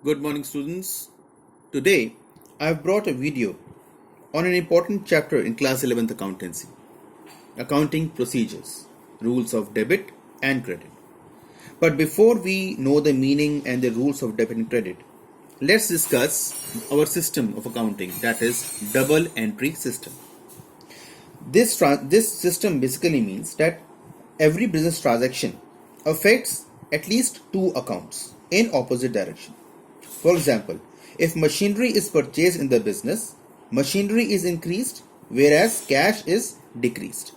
Good morning, students. Today, I have brought a video on an important chapter in class 11th accountancy, accounting procedures, rules of debit and credit. But before we know the meaning and the rules of debit and credit, let's discuss our system of accounting, that is double entry system. This system basically means that every business transaction affects at least two accounts in opposite direction. For example, if machinery is purchased in the business, machinery is increased whereas cash is decreased.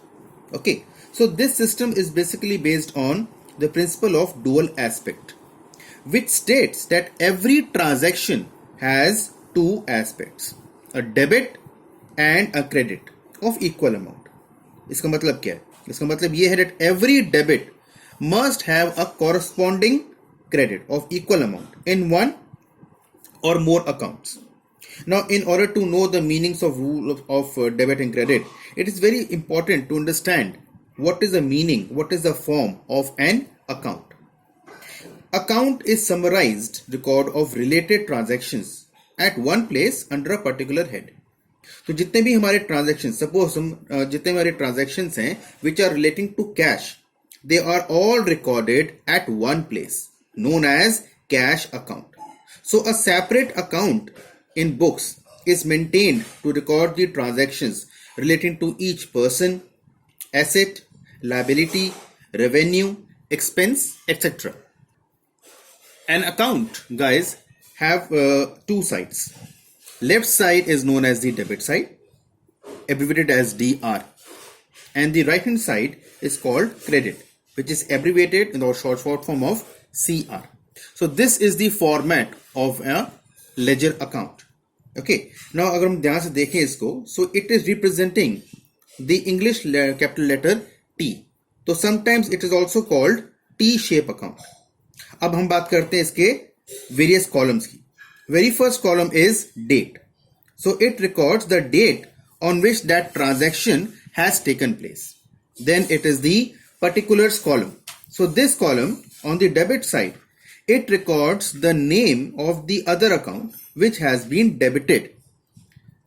Okay, so this system is basically based on the principle of dual aspect, which states that every transaction has two aspects, a debit and a credit of equal amount. इसका मतलब क्या है? इसका मतलब ये है that every debit must have a corresponding credit of equal amount in one or more accounts. Now, in order to know the meanings of rule of debit and credit, it is very important to understand what is the meaning, what is the form of an account. Account is summarized record of related transactions at one place under a particular head. तो जितने भी हमारे transaction, suppose हम जितने हमारे transactions हैं which are relating to cash, they are all recorded at one place known as cash account. So a separate account in books is maintained to record the transactions relating to each person, asset, liability, revenue, expense, etc. An account, guys, have two sides. Left side is known as the debit side, abbreviated as DR, and the right hand side is called credit, which is abbreviated in the short form of CR. So this is the format of a ledger account. Okay, now अगर हम ध्यान से देखें इसको, so it is representing the English capital letter T. तो sometimes it is also called T-shape account. अब हम बात करते हैं इसके various columns की. Very first column is date. So it records the date on which that transaction has taken place. Then it is the particulars column. So this column on the debit side, it records the name of the other account which has been debited.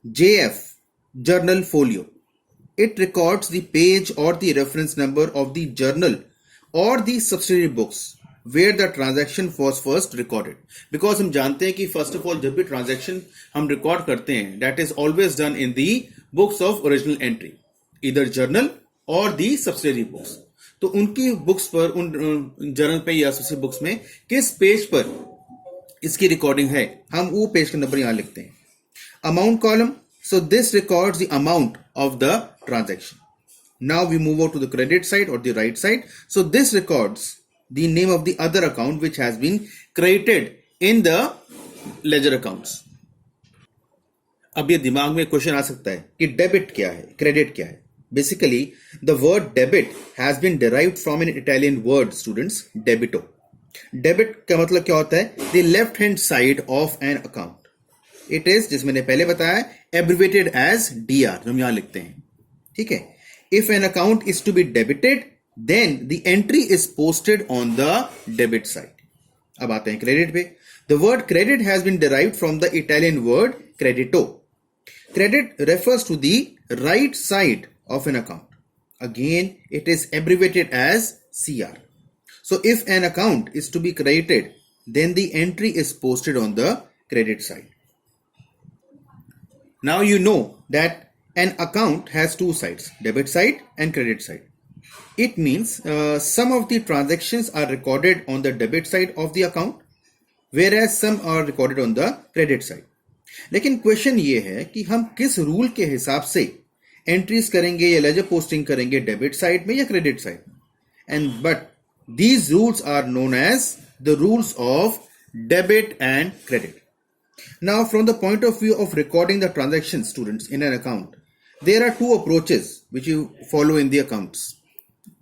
JF, journal folio. It records the page or the reference number of the journal or the subsidiary books where the transaction was first recorded. Because हम जानते हैं कि first of all जब भी transaction हम record करते हैं, that is always done in the books of original entry, either journal or the subsidiary books. तो उनकी बुक्स पर, उन जर्नल पे या सबसिडियरी बुक्स में किस पेज पर इसकी रिकॉर्डिंग है, हम वो पेज का नंबर यहां लिखते हैं. Amount column, so this records the amount of the transaction. Now we move out to the credit side और the right side. So this records the name of the other account which has been created in the ledger accounts. अब ये दिमाग में question आ सकता है कि debit क्या है, क्रेडिट क्या है. Basically, the word debit has been derived from an Italian word, students, debito. Debit का मतलब क्या होता है? The left hand side of an account. It is, जिस मैंने पहले बताया, abbreviated as DR, जो हम यहाँ लिखते हैं. ठीक है? If an account is to be debited, then the entry is posted on the debit side. अब आते हैं credit पे. The word credit has been derived from the Italian word credito. Credit refers to the right side of an account. Again, it is abbreviated as CR. So if an account is to be credited, then the entry is posted on the credit side. Now you know that an account has two sides, debit side and credit side. It means some of the transactions are recorded on the debit side of the account, whereas some are recorded on the credit side. लेकिन question ये है कि हम किस rule के हिसाब से entries करेंगे या लेजर पोस्टिंग करेंगे, डेबिट साइड में या क्रेडिट साइड में. And but these rules are known as the rules of debit and credit. Now from the point of view of recording the transaction, students, in an account there are two approaches which you follow in the accounts.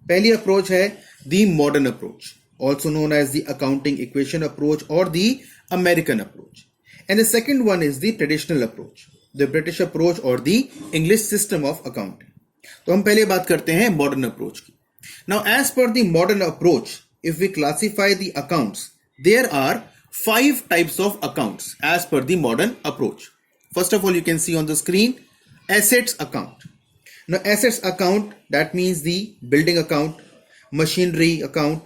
पहली approach है the modern approach, also known as the accounting equation approach और the American approach. And the second one is the traditional approach, the British approach or the English system of accounting. तो हम पहले बात करते हैं modern approach की. Now, as per the modern approach, if we classify the accounts, there are 5 types of accounts as per the modern approach. First of all, you can see on the screen assets account. Now, assets account, that means the building account, machinery account,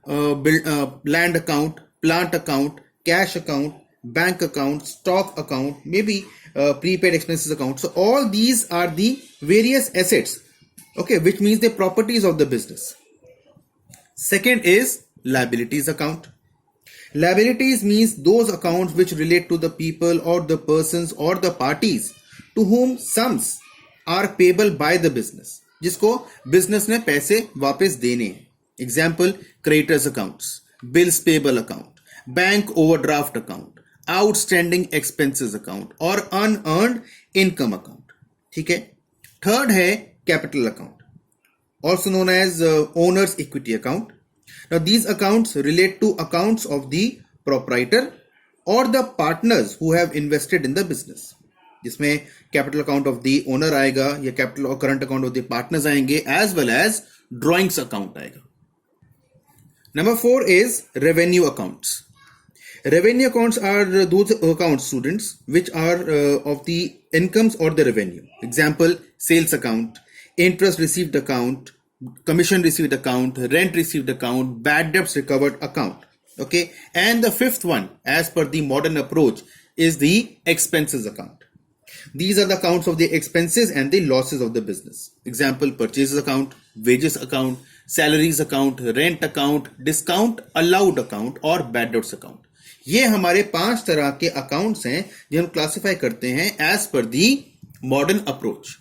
land account, plant account, cash account, bank account, stock account, maybe prepaid expenses account. So all these are the various assets, okay, which means the properties of the business. Second is liabilities account. Liabilities means those accounts which relate to the people or the persons or the parties to whom sums are payable by the business, जिसको business ने पैसे वापस देने हैं. Example, creditors accounts, bills payable account, bank overdraft account, outstanding expenses account और unearned income account. ठीक है. Third है capital account, also known as owner's equity account. Now these accounts relate to accounts of the proprietor or the partners who have invested in the business, जिसमें capital account of the owner आएगा या capital और current account of the partners आएंगे, as well as drawings account आएगा. Number 4 is revenue accounts. Revenue accounts are those accounts students which are of the incomes और the revenue. Example, sales account, interest received account, commission received account, rent received account, bad debts recovered account. Okay, and the fifth one, as per the modern approach, is the expenses account. These are the accounts of the expenses and the losses of the business. Example, purchases account, wages account, salaries account, rent account, discount allowed account और bad debts account. ये हमारे 5 तरह के accounts हैं जो हम classify करते हैं as per the modern approach.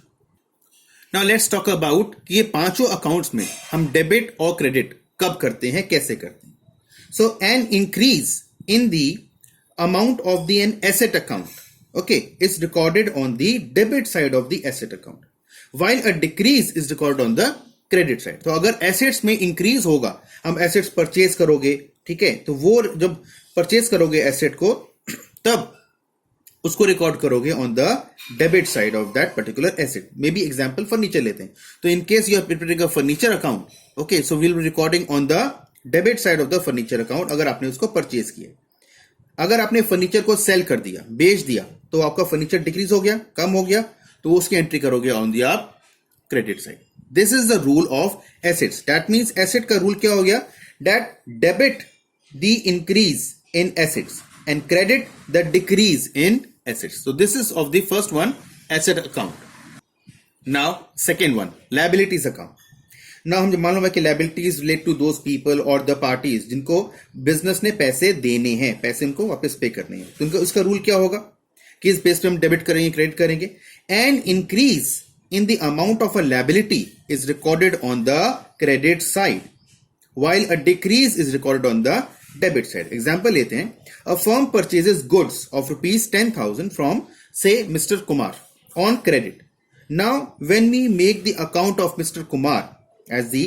Now let's talk about कि ये पांचों अकाउंट्स में हम डेबिट और क्रेडिट कब करते हैं, कैसे करते हैं. So an increase in the amount of the an asset account, okay, is recorded on the debit side of the asset account, while a decrease is recorded on the credit side. तो अगर assets में increase होगा, हम assets purchase करोगे, ठीक है, तो वो जब purchase करोगे asset को, तब उसको रिकॉर्ड करोगे on the debit side of that particular asset. May be example furniture लेते हैं, तो in case you are preparing a furniture account, okay, so will be recording on the debit side of the furniture account अगर आपने उसको purchase किया. अगर आपने furniture को सेल कर दिया, बेच दिया, तो आपका फर्नीचर डिक्रीज हो गया, कम हो गया, तो उसकी एंट्री करोगे ऑन द आप credit side. This is the rule of assets. That means asset का रूल क्या हो गया, that debit the increase in assets and credit the decrease in assets. So this is of the first one, asset account. Now second one, liabilities account. Now हम मालूम है कि liabilities relate to those people or the parties जिनको business ने पैसे देने हैं, पैसे उनको वापस पे करने हैं. तो उनका उसका रूल क्या होगा कि इस बेस पे हम डेबिट करेंगे, क्रेडिट करेंगे. An increase in the amount of a liability is recorded on the credit side, while a decrease is recorded on the debit side. Example लेते हैं, a firm purchases goods of ₹10,000 from से mister Kumar on credit. Now when we make the account of mister Kumar as the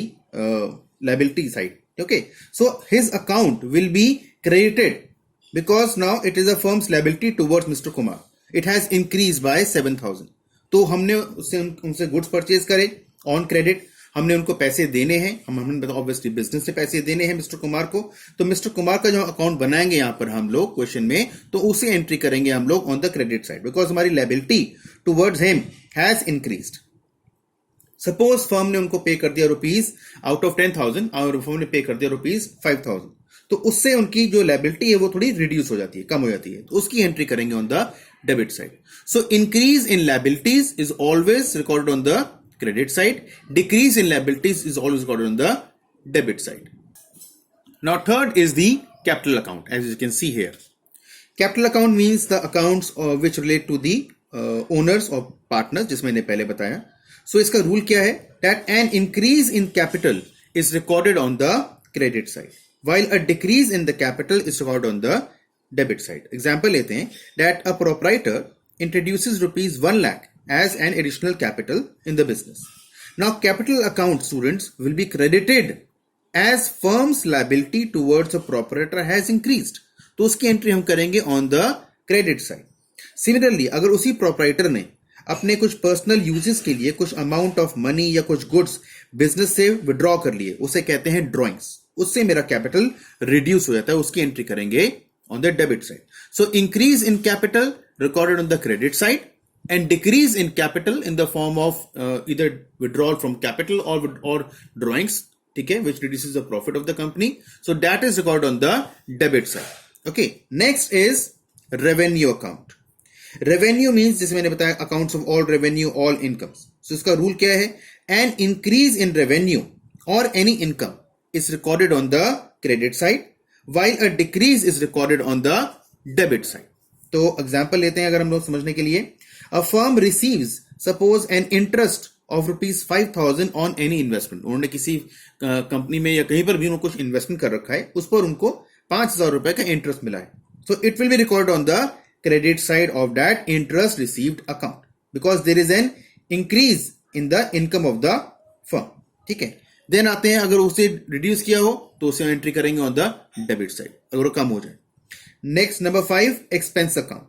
liability side, okay, so his account will be credited because now it is a firm's liability towards Mr. Kumar. It has increased by 7,000. तो हमने उनसे goods purchase करे on credit, हमने उनको पैसे देने हैं, हमने ऑब्वियसली बिजनेस से पैसे देने हैं मिस्टर कुमार को. तो मिस्टर कुमार का जो अकाउंट बनाएंगे यहां पर हम लोग क्वेश्चन में, तो उसे एंट्री करेंगे हम लोग on the credit side, because हमारी liability towards him has increased. Suppose firm ने उनको पे कर दिया रुपीज आउट ऑफ 10,000 और फर्म ने पे कर दिया ₹5,000, तो उससे उनकी जो लायबिलिटी है वो थोड़ी रिड्यूस हो जाती है, कम हो जाती है, तो उसकी एंट्री करेंगे on the debit side. So increase in liabilities is always recorded on the credit side. Decrease in liabilities is always recorded on the debit side. Now third is the capital account, as you can see here. Capital account means the accounts which relate to the owners or partners, जिसमें मैंने पहले बताया. So इसका rule क्या है, that an increase in capital is recorded on the credit side, while a decrease in the capital is recorded on the debit side. Example लेते हैं, that a proprietor introduces ₹1 lakh as an additional capital in the business. Now capital account students will be credited as firm's liability towards a proprietor has increased. तो उसकी entry हम करेंगे on the credit side. Similarly, अगर उसी proprietor ने अपने कुछ personal uses के लिए कुछ अमाउंट ऑफ मनी या कुछ गुड्स बिजनेस से विड्रॉ कर लिए, उसे कहते हैं ड्रॉइंग्स, उससे मेरा कैपिटल रिड्यूस हो जाता है, उसकी एंट्री करेंगे on the debit side. So increase in capital recorded on the credit side, and decrease in capital in the form of either withdrawal from capital or drawings, okay, which reduces the profit of the company. So that is recorded on the debit side. Okay, next is revenue account. Revenue means, जैसे मैंने बताया, accounts of all revenue, all incomes. So इसका rule क्या है? An increase in revenue or any income is recorded on the credit side, while a decrease is recorded on the debit side. तो example लेते हैं अगर हम लोग समझने के लिए. A firm receives suppose an interest of ₹5,000 on any investment. उन्होंने किसी कंपनी में या कहीं पर भी उन्होंने कुछ इन्वेस्टमेंट कर रखा है, उस पर उनको ₹5,000 का इंटरेस्ट मिला है. So it will be recorded on the credit side of that interest received account because there is an increase in the income of the firm. ठीक है. देन आते हैं, अगर उसे रिड्यूस किया हो तो उसे एंट्री करेंगे ऑन द डेबिट साइड अगर वो कम हो जाए. Next, number 5, expense account.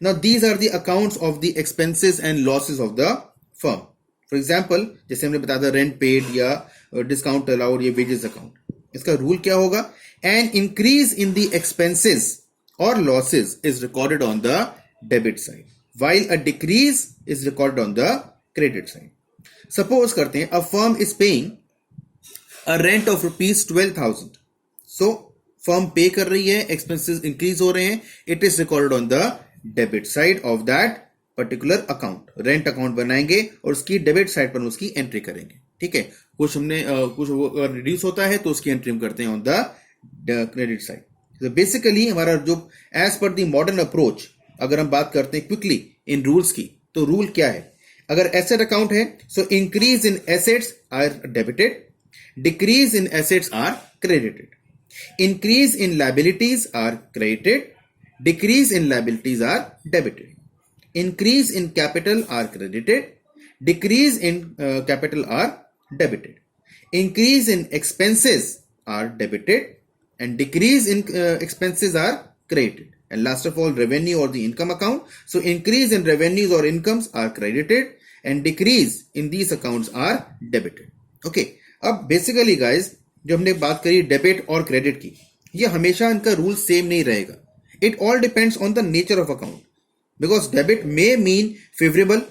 Now these are the accounts of the expenses and losses of the firm. For example, जैसे हमने बताया था रेंट पेड या डिस्काउंट अलाउड या वेजेस अकाउंट. इसका रूल क्या होगा? An increase in the expenses or losses is recorded on the debit side, while a decrease is recorded on the credit side. Suppose करते हैं, a firm is paying a rent of ₹12,000. So firm पे कर रही है, expenses increase हो रहे हैं, it is recorded on the debit side of that particular account. Rent account बनाएंगे और उसकी डेबिट साइड पर उसकी एंट्री करेंगे. ठीक है. कुछ हमने कुछ रिड्यूस होता है तो उसकी एंट्री हम करते हैं ऑन द क्रेडिट साइड. तो बेसिकली हमारा जो as per the modern approach अगर हम बात करते हैं क्विकली इन रूल्स की, तो रूल क्या है? अगर एसेट अकाउंट है, so increase in assets are debited, decrease in assets are credited, increase in liabilities are credited, decrease in liabilities are debited, increase in capital are credited, decrease in capital are debited, increase in expenses are debited, and decrease in expenses are credited. And last of all, revenue or the income account. So increase in revenues or incomes are credited and decrease in these accounts are debited. Okay, अब basically guys, जो हमने बात करी debit और credit की, ये हमेशा इनका रूल सेम नहीं रहेगा. It all depends on the nature of account because debit may mean favorable,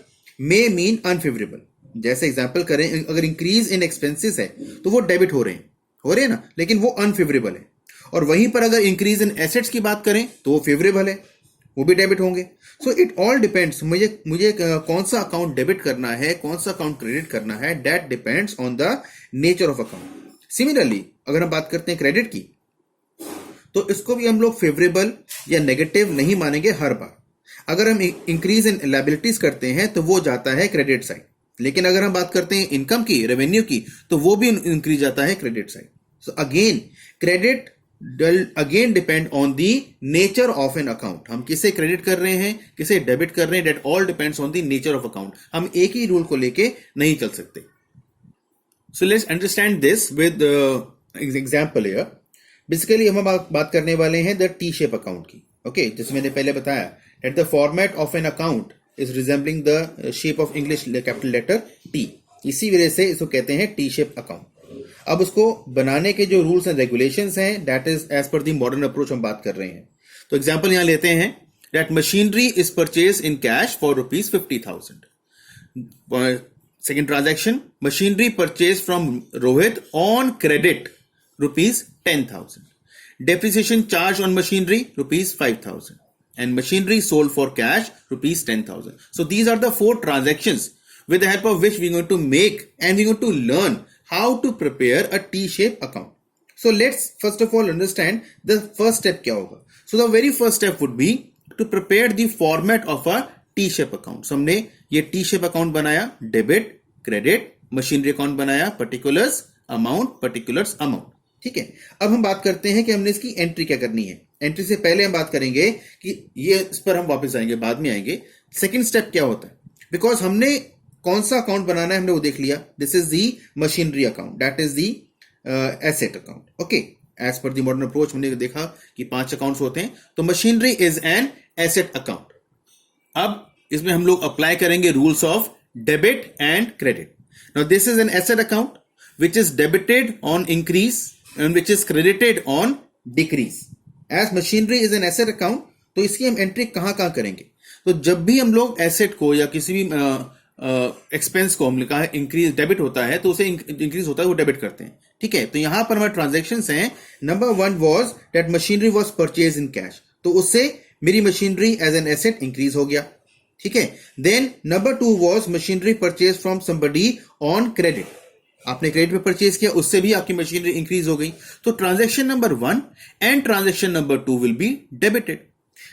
may mean unfavorable. जैसे एग्जांपल करें, अगर इंक्रीज इन एक्सपेंसेस है तो वो डेबिट हो रहे हैं ना, लेकिन वो अनफेवरेबल है. और वहीं पर अगर इंक्रीज इन एसेट्स की बात करें तो वो फेवरेबल है, वो भी डेबिट होंगे. सो इट ऑल डिपेंड्स, मुझे कौन सा अकाउंट डेबिट करना है, कौन सा अकाउंट क्रेडिट करना है, that depends on the nature of account. Similarly अगर हम बात करते हैं क्रेडिट की, तो इसको भी हम लोग फेवरेबल या नेगेटिव नहीं मानेंगे हर बार. अगर हम इंक्रीज इन लायबिलिटीज करते हैं तो वो जाता है क्रेडिट साइड, लेकिन अगर हम बात करते हैं इनकम की, रेवेन्यू की, तो वो भी इंक्रीज जाता है credit side. So again credit again depend on the nature of an account. हम किसे क्रेडिट कर रहे हैं, किसे डेबिट कर रहे हैं, that all depends on the nature of account. हम एक ही रूल को लेके नहीं चल सकते. So let's understand this with example here. Basically हम बात करने वाले हैं द टी शेप अकाउंट की. ओके, जैसे मैंने पहले बताया that the format of an account is resembling the shape of English capital letter T. इसी वजह से इसको कहते हैं टी शेप अकाउंट. अब उसको बनाने के जो रूल्स एंड रेगुलेशंस हैं, that is as per the modern approach हम बात कर रहे हैं. तो एग्जांपल यहां लेते हैं that machinery is purchase in cash for ₹50,000. Second transaction, machinery purchase from Rohit on credit ₹10,000. Depreciation charge on machinery ₹5,000. And machinery sold for cash ₹10,000. So these are the 4 transactions with the help of which we're going to make and we're going to learn how to prepare a T-shape account. So let's first of all understand the first step क्या होगा. So the very first step would be to prepare the format of a T-shape account. So हमने ये T-shape account बनाया, debit, credit, machinery account बनाया, particulars, amount. ठीक है. अब हम बात करते हैं कि हमने इसकी एंट्री क्या करनी है. एंट्री से पहले हम बात करेंगे कि ये इस पर हम वापस आएंगे, बाद में आएंगे. सेकंड स्टेप क्या होता है, बिकॉज हमने कौन सा अकाउंट बनाना है हमने वो देख लिया. This is the machinery account, that is the asset account. Okay, as per the modern approach हमने देखा कि 5 अकाउंट्स होते हैं. तो machinery is an asset account. अब इसमें हम लोग अप्लाई करेंगे rules of debit and credit. Now this is an asset account which is debited on increase and which is credited on decrease. As machinery is an asset account, तो इसकी हम entry कहां करेंगे? तो जब भी हम लोग एसेट को या किसी भी एक्सपेंस को हम लिखा है इंक्रीज डेबिट होता है तो उसे इंक्रीज होता है वो डेबिट करते हैं, ठीक है। तो यहां पर हमारे ट्रांजेक्शन हैं, number 1 was that machinery was purchase in cash, तो उससे मेरी machinery as an asset increase हो गया, ठीक है। Then number 2 was machinery purchase from somebody on credit, आपने क्रेडिट पे परचेज किया, उससे भी आपकी मशीनरी इंक्रीज हो गई। तो transaction number 1 and transaction number 2 will be debited.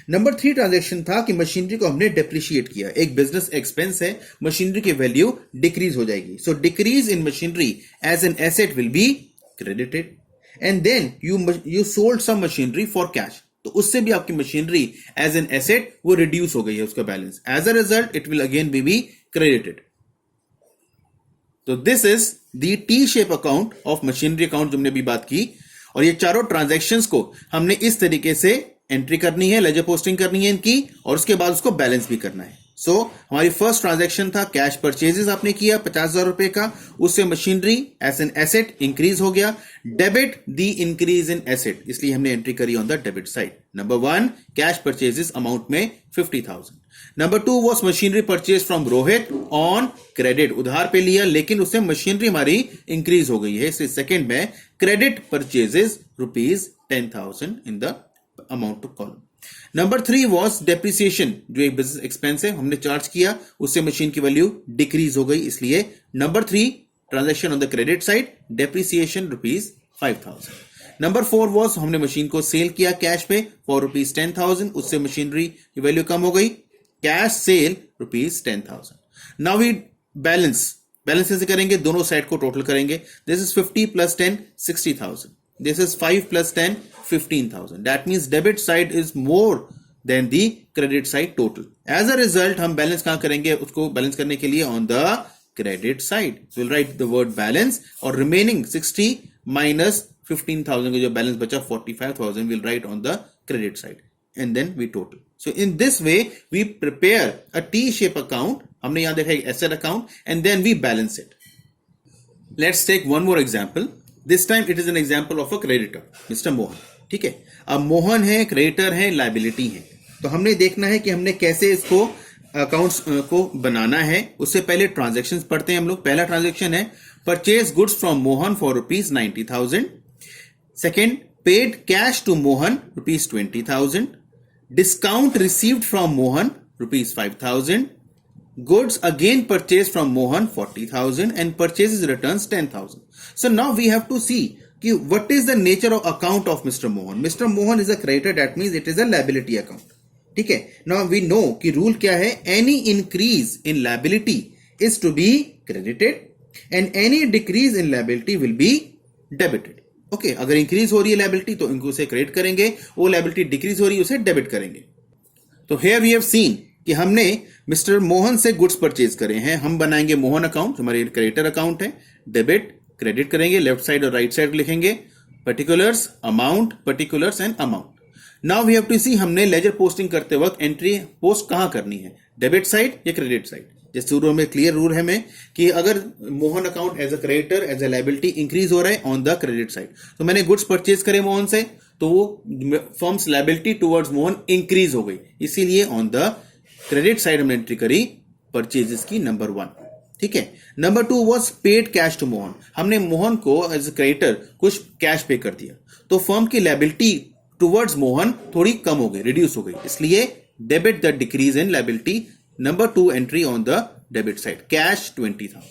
Number 3 transaction था कि मशीनरी को हमने डेप्रिशिएट किया, एक बिजनेस एक्सपेंस है, मशीनरी की वैल्यू डिक्रीज हो जाएगी, so decrease in machinery as an asset will be credited. And then you sold some machinery for cash, तो उससे भी आपकी मशीनरी एज एन एसेट वो रिड्यूस हो गई है उसका balance, as a result it will again be credited. तो this is the T shape account of machinery account जो हमने अभी बात की, और ये चारों ट्रांजैक्शंस को हमने इस तरीके से एंट्री करनी है, लेजर पोस्टिंग करनी है इनकी, और उसके बाद उसको बैलेंस भी करना है। सो हमारी फर्स्ट ट्रांजैक्शन था कैश परचेजेस आपने किया 50,000 रुपए का, उससे machinery as an asset increase हो गया, debit the increase in asset, इसलिए हमने एंट्री करी on the debit side. Number 1 cash purchases amount में 50,000। Number 2 was machinery purchase from Rohit on credit, उधार पे लिया लेकिन उससे मशीनरी हमारी इंक्रीज हो गई है, इसलिए सेकेंड में credit purchases ₹10,000 in the amount to column. Number 3 was depreciation, जो एक बिजनेस एक्सपेंस है हमने चार्ज किया, उससे मशीन की वैल्यू डिक्रीज हो गई, इसलिए number 3 transaction on the credit side, depreciation ₹5,000। Number 4 was हमने मशीन को सेल किया कैश पे फॉर ₹10,000, उससे मशीनरी की वैल्यू कम हो गई, cash sale ₹10,000। Now we balance कैसे करेंगे? दोनों साइड को टोटल करेंगे, this is 50 plus 10 60,000, this is 5 plus 10 15,000, that means debit side is more than the credit side total, as a result हम बैलेंस कहां करेंगे? उसको बैलेंस करने के लिए on the credit side, so we'll write the word balance, और remaining 60 minus 15,000 का जो बैलेंस बचा 45,000 we'll write on the credit side, and then we total. So in this way we prepare a T-shape account, हमने यहां देखा एक asset account, and then we balance it. Let's take one more example. This time it is an example of a creditor, Mr. Mohan, ठीक है। अब मोहन है, creditor है, liability है, तो हमने देखना है कि हमने कैसे इसको अकाउंट्स को बनाना है। उससे पहले ट्रांजैक्शंस पढ़ते हैं हम लोग। पहला ट्रांजैक्शन है purchase goods from Mohan for ₹90,000। Second, paid cash to Mohan ₹20,000। Discount received from Mohan ₹5,000। Goods again purchased from Mohan 40,000 and purchases returns 10,000. So now we have to see what is the nature of account of Mr. Mohan. Mr. Mohan is a creditor, that means it is a liability account. ठीक है। Now we know कि rule क्या है? Any increase in liability is to be credited and any decrease in liability will be debited. Okay, अगर increase हो रही है liability तो इनको उसे क्रेडिट करेंगे, वो liability डिक्रीज हो रही है उसे डेबिट करेंगे। तो here we have seen कि हमने मिस्टर मोहन से गुड्स परचेज करे हैं, हम बनाएंगे मोहन अकाउंट, हमारे क्रेडिटर अकाउंट है, डेबिट क्रेडिट करेंगे, लेफ्ट साइड और राइट साइड लिखेंगे particulars, amount, particulars and amount. Now we have to see हमने लेजर पोस्टिंग करते वक्त एंट्री पोस्ट कहां करनी है, डेबिट साइड या क्रेडिट साइड। जैसे शुरू में क्लियर रूल है में कि अगर Mohan account as a creditor as a liability increase हो रहा है ऑन द क्रेडिट साइड, तो मैंने गुड्स परचेज करे मोहन से, तो वो firms liability towards Mohan increase हो गई, इसीलिए ऑन द क्रेडिट साइड हमने एंट्री करी परचेजेस की नंबर 1, ठीक है। Number 2 was paid cash to Mohan, हमने मोहन को एज अ क्रेडिटर कुछ कैश पे कर दिया, तो फर्म की लायबिलिटी टुवर्ड्स मोहन थोड़ी कम हो गई, रिड्यूस हो गई, इसलिए debit the decrease in liability, number 2 entry on the debit side, cash 20,000।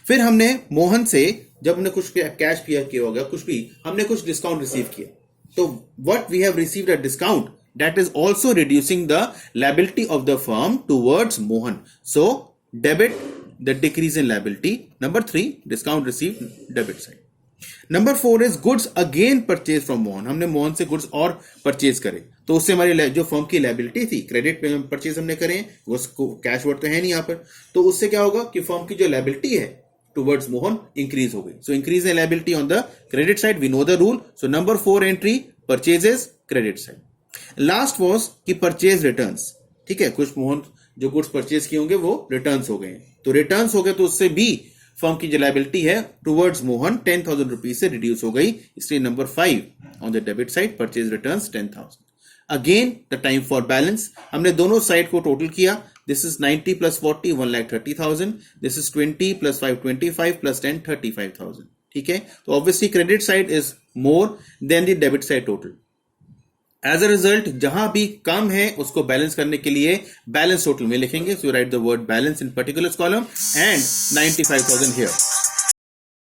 फिर हमने मोहन से जब हमने कुछ कैश किया होगा, कुछ भी हमने कुछ डिस्काउंट रिसीव किया, तो what we have received a discount, that is also reducing the liability of the firm towards Mohan. So debit the decrease in liability. Number 3 discount received, debit side. Number 4 is goods again purchased from Mohan. हमने मोहन से goods और purchase करे, तो उससे हमारी जो firm की liability थी, क्रेडिट पे परचेज हमने करे, वो कैश वर्ड तो है नहीं यहाँ पर, तो उससे क्या होगा कि फर्म की जो लायबिलिटी है टुवर्ड्स मोहन इंक्रीज हो गई। So increase in liability on the credit side, we know the rule. So number 4 entry purchases credit side. Last was कि परचेज रिटर्न्स, ठीक है, कुछ मोहन जो गुड्स परचेज किए होंगे वो रिटर्न्स हो गए, तो रिटर्न्स हो गए तो उससे भी फर्म की जो लायबिलिटी है टुवर्ड्स मोहन 10,000 रुपीज से रिड्यूस हो गई, इसलिए number 5 on the debit side purchase returns 10,000. Again the time for balance, हमने दोनों साइड को टोटल किया. This is 90 plus 40 1,30,000. This is 20 plus 5 25 plus 10 35,000. ठीक है, तो obviously credit side is more than the debit side total. As a result जहां भी कम है उसको बैलेंस करने के लिए बैलेंस टोटल में लिखेंगे. So write the word balance in particular column and 95,000 here.